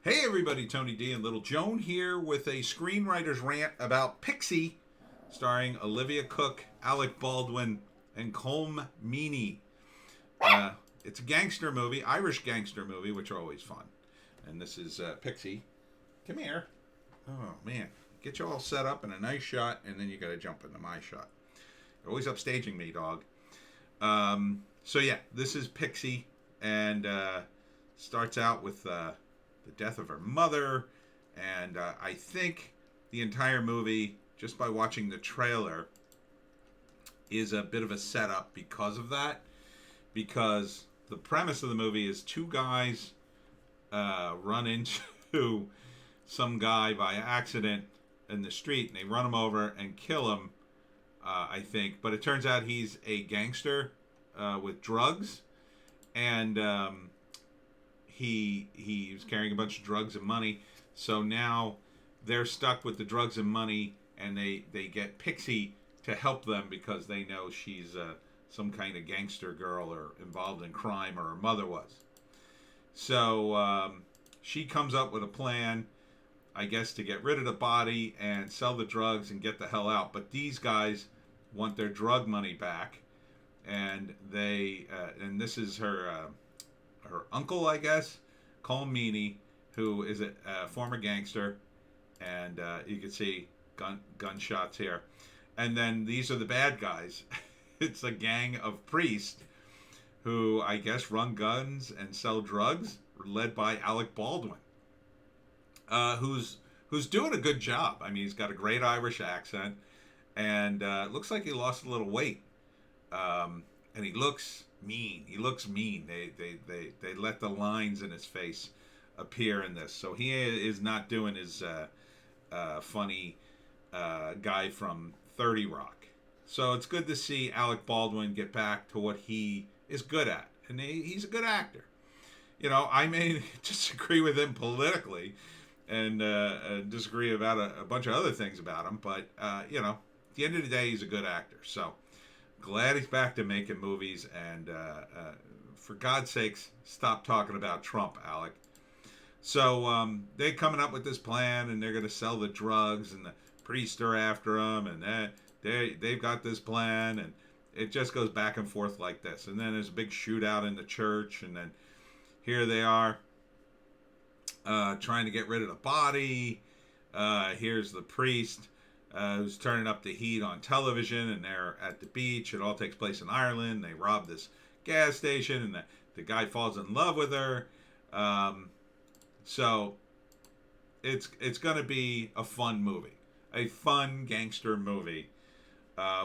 Hey everybody, Tony D and Little Joan here with a screenwriter's rant about Pixie, starring Olivia Cooke, Alec Baldwin, and Colm Meaney. Uh, it's a gangster movie, Irish gangster movie, which are always fun. And this is Pixie. Come here. Oh man, get you all set up in a nice shot, and then you got to jump into my shot. You're always upstaging me, dog. So yeah, this is Pixie, and starts out with the death of her mother, and I think the entire movie, just by watching the trailer, is a bit of a setup because of that. Because the premise of the movie is two guys run into some guy by accident in the street, and they run him over and kill him. I think, but it turns out he's a gangster with drugs, and he was carrying a bunch of drugs and money. So now they're stuck with the drugs and money, and they get Pixie to help them because they know she's some kind of gangster girl or involved in crime, or her mother was. So she comes up with a plan, I guess, to get rid of the body and sell the drugs and get the hell out. But these guys want their drug money back, and and this is her uncle, I guess, Colm Meaney, who is a former gangster, and you can see gunshots here. And then these are the bad guys. It's a gang of priests who I guess run guns and sell drugs, led by Alec Baldwin, who's doing a good job. I mean, he's got a great Irish accent, and looks like he lost a little weight. And he looks mean. He looks mean. They let the lines in his face appear in this, so he is not doing his funny guy from 30 Rock. So it's good to see Alec Baldwin get back to what he is good at, and he's a good actor. You know, I may disagree with him politically, and disagree about a bunch of other things about him, but you know, at the end of the day, he's a good actor. So glad he's back to making movies, and for God's sakes, stop talking about Trump, Alec. So they're coming up with this plan, and they're going to sell the drugs, and the priests are after them, and they've got this plan, and it just goes back and forth like this. And then there's a big shootout in the church, and then here they are trying to get rid of the body. Here's the priest who's turning up the heat on television, and they're at the beach. It all takes place in Ireland. They rob this gas station, and the guy falls in love with her. So it's going to be a fun movie, a fun gangster movie,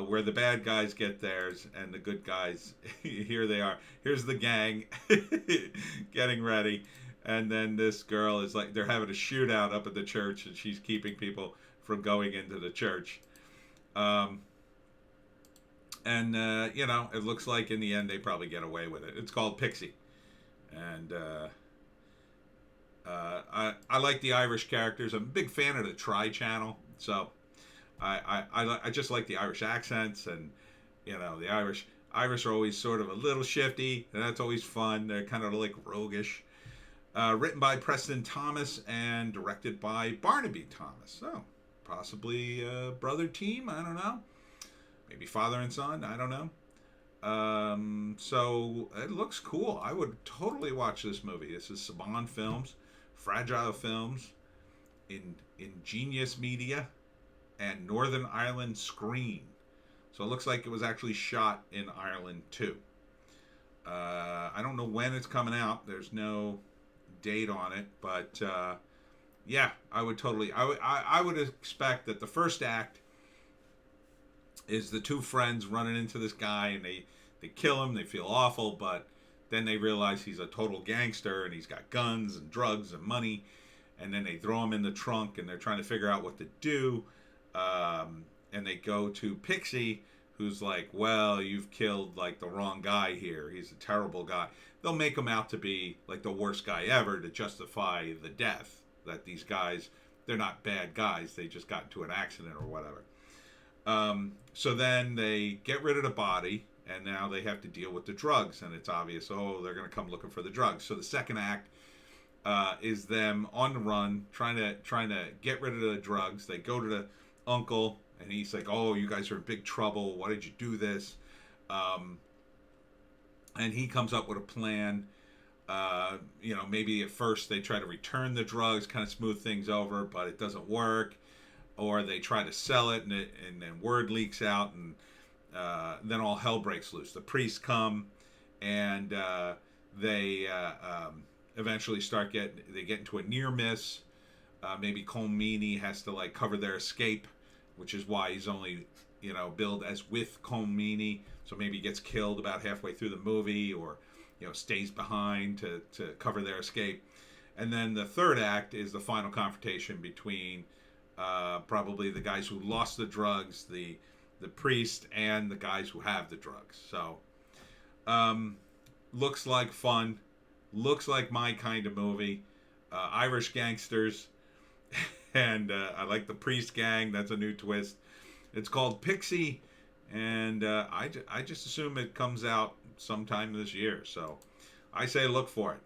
where the bad guys get theirs and the good guys, here they are. Here's the gang getting ready, and then this girl is like, they're having a shootout up at the church, and she's keeping people from going into the church. And you know, it looks like in the end they probably get away with it. It's called Pixie, and I like the Irish characters. I'm a big fan of the Tri Channel, so I just like the Irish accents, and you know, the Irish are always sort of a little shifty, and that's always fun. They're kind of like roguish. Written by Preston Thomas and directed by Barnaby Thomas. So possibly a brother team. I don't know. Maybe father and son. I don't know. So it looks cool. I would totally watch this movie. This is Saban Films, Fragile Films, Ingenious Media, and Northern Ireland Screen. So it looks like it was actually shot in Ireland too. I don't know when it's coming out. There's no date on it, but yeah, I would totally. I would expect that the first act is the two friends running into this guy, and they kill him. They feel awful, but then they realize he's a total gangster, and he's got guns and drugs and money, and then they throw him in the trunk, and they're trying to figure out what to do. And they go to Pixie, who's like, well, you've killed like the wrong guy here. He's a terrible guy. They'll make him out to be like the worst guy ever to justify the death. That these guys, they're not bad guys. They just got into an accident or whatever. So then they get rid of the body, and now they have to deal with the drugs. And it's obvious, oh, they're going to come looking for the drugs. So the second act is them on the run, trying to get rid of the drugs. They go to the uncle, and he's like, "Oh, you guys are in big trouble. Why did you do this?" Um, and he comes up with a plan. Maybe at first they try to return the drugs, kind of smooth things over, but it doesn't work. Or they try to sell it, and then word leaks out, and then all hell breaks loose. The priests come, and they eventually they get into a near miss. Maybe Colmini has to like cover their escape, which is why he's only billed as with Colmini. So maybe he gets killed about halfway through the movie, or stays behind to cover their escape. And then the third act is the final confrontation between probably the guys who lost the drugs, the priest, and the guys who have the drugs. So looks like fun, looks like my kind of movie. Irish gangsters, and I like the priest gang. That's a new twist. It's called Pixie, and I just assume it comes out sometime this year. So I say look for it.